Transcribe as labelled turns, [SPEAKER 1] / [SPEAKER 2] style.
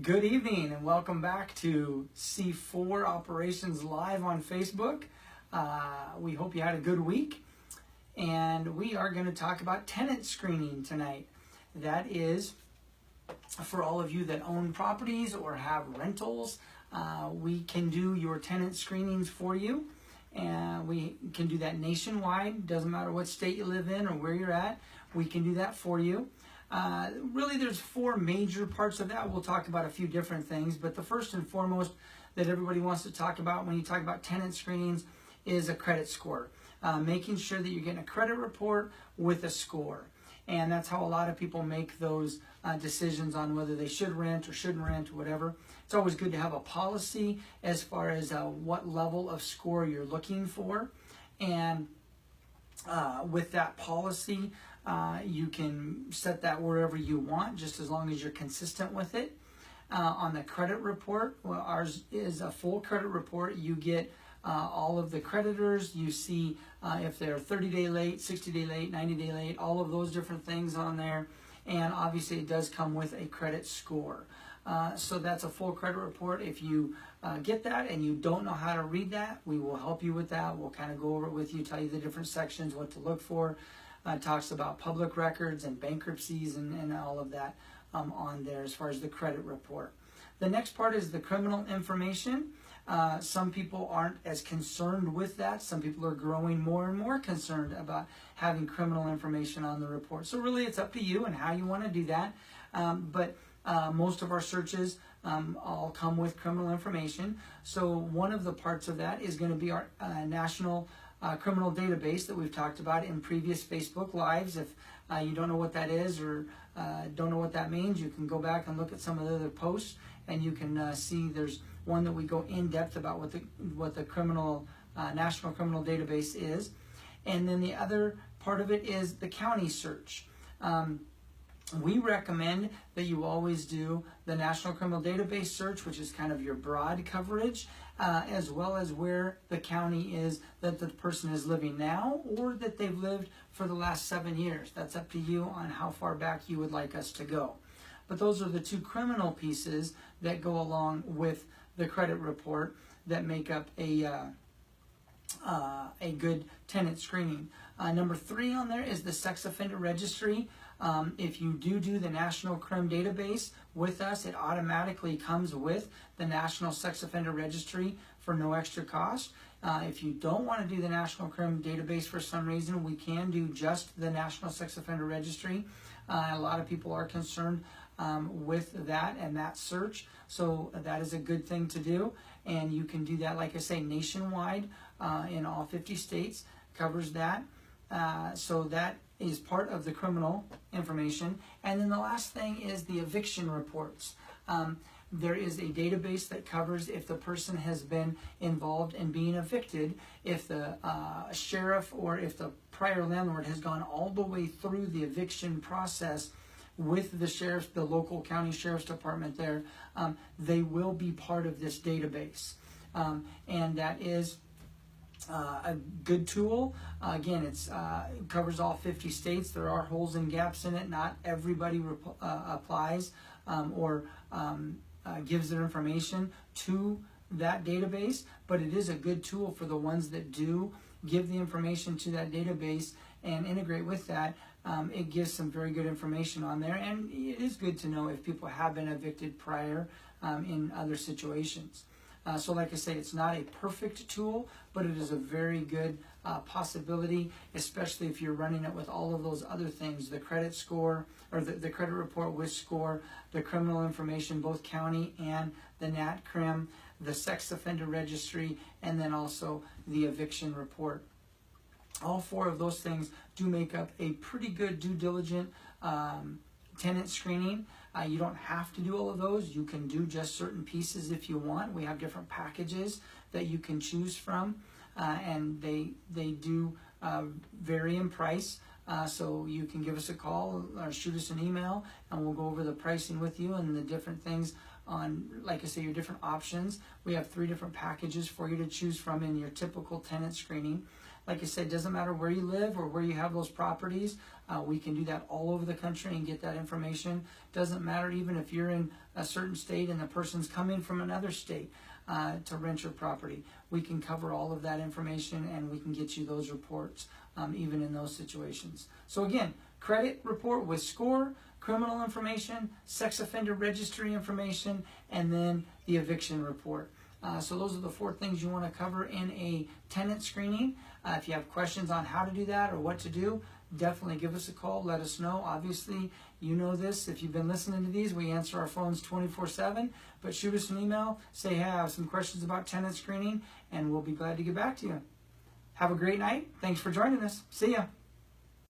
[SPEAKER 1] Good evening and welcome back to C4 Operations Live on Facebook. We hope you had a good week, and we are going to talk about tenant screening tonight. That is for all of you that own properties or have rentals. We can do your tenant screenings for you, and we can do that nationwide. Doesn't matter what state you live in or where you're at, we can do that for you. Really, there's four major parts of that. We'll talk about a few different things, but the first and foremost that everybody wants to talk about when you talk about tenant screenings is a credit score. Making sure that you're getting a credit report with a score. And that's how a lot of people make those decisions on whether they should rent or shouldn't rent or whatever. It's always good to have a policy as far as what level of score you're looking for. And with that policy, you can set that wherever you want, just as long as you're consistent with it. On the credit report, well, ours is a full credit report. You get all of the creditors. You see if they're 30-day late, 60-day late, 90-day late, all of those different things on there. And obviously it does come with a credit score. So that's a full credit report. If you get that and you don't know how to read that, we will help you with that. We'll kind of go over it with you, tell you the different sections, what to look for. Talks about public records and bankruptcies and all of that on there as far as the credit report. The next part is the criminal information. Some people aren't as concerned with that. Some people are growing more and more concerned about having criminal information on the report. So really it's up to you and how you want to do that. But most of our searches all come with criminal information. So one of the parts of that is going to be our national criminal database that we've talked about in previous Facebook Lives. If you don't know what that is or don't know what that means, you can go back and look at some of the other posts, and you can see there's one that we go in depth about what the criminal national criminal database is. And then the other part of it is the county search. We recommend that you always do the National Criminal Database search, which is kind of your broad coverage, as well as where the county is that the person is living now or that they've lived for the last 7 years. That's up to you on how far back you would like us to go. But those are the two criminal pieces that go along with the credit report that make up a good tenant screening. Number 3 on there is the sex offender registry. If you do the National Crim Database with us, it automatically comes with the National Sex Offender Registry for no extra cost. If you don't want to do the National Crim Database for some reason, we can do just the National Sex Offender Registry. A lot of people are concerned with that and that search, so that is a good thing to do. And you can do that, like I say, nationwide in all 50 states, covers that. So that is part of the criminal information. And then the last thing is the eviction reports. There is a database that covers if the person has been involved in being evicted, if the sheriff or if the prior landlord has gone all the way through the eviction process with the sheriff, the local county sheriff's department there, they will be part of this database. And that is a good tool. Again, it covers all 50 states. There are holes and gaps in it. Not everybody applies or gives their information to that database, but it is a good tool for the ones that do give the information to that database and integrate with that. It gives some very good information on there, and it is good to know if people have been evicted prior in other situations. So like I say, it's not a perfect tool, but it is a very good possibility, especially if you're running it with all of those other things, the credit score, or the credit report with score, the criminal information, both county and the Nat Crim, the sex offender registry, and then also the eviction report. All 4 of those things do make up a pretty good due diligent tenant screening. You don't have to do all of those. You can do just certain pieces if you want. We have different packages that you can choose from, and they do vary in price. So you can give us a call or shoot us an email, and we'll go over the pricing with you and the different things on, like I say, your different options. We have 3 different packages for you to choose from in your typical tenant screening. Like I said, doesn't matter where you live or where you have those properties. We can do that all over the country and get that information. Doesn't matter even if you're in a certain state and the person's coming from another state to rent your property. We can cover all of that information and we can get you those reports even in those situations. So again, credit report with score, criminal information, sex offender registry information, and then the eviction report. So those are the 4 things you want to cover in a tenant screening. If you have questions on how to do that or what to do, definitely give us a call. Let us know. Obviously, you know this. If you've been listening to these, we answer our phones 24/7. But shoot us an email. Say, hey, I have some questions about tenant screening, and we'll be glad to get back to you. Have a great night. Thanks for joining us. See ya.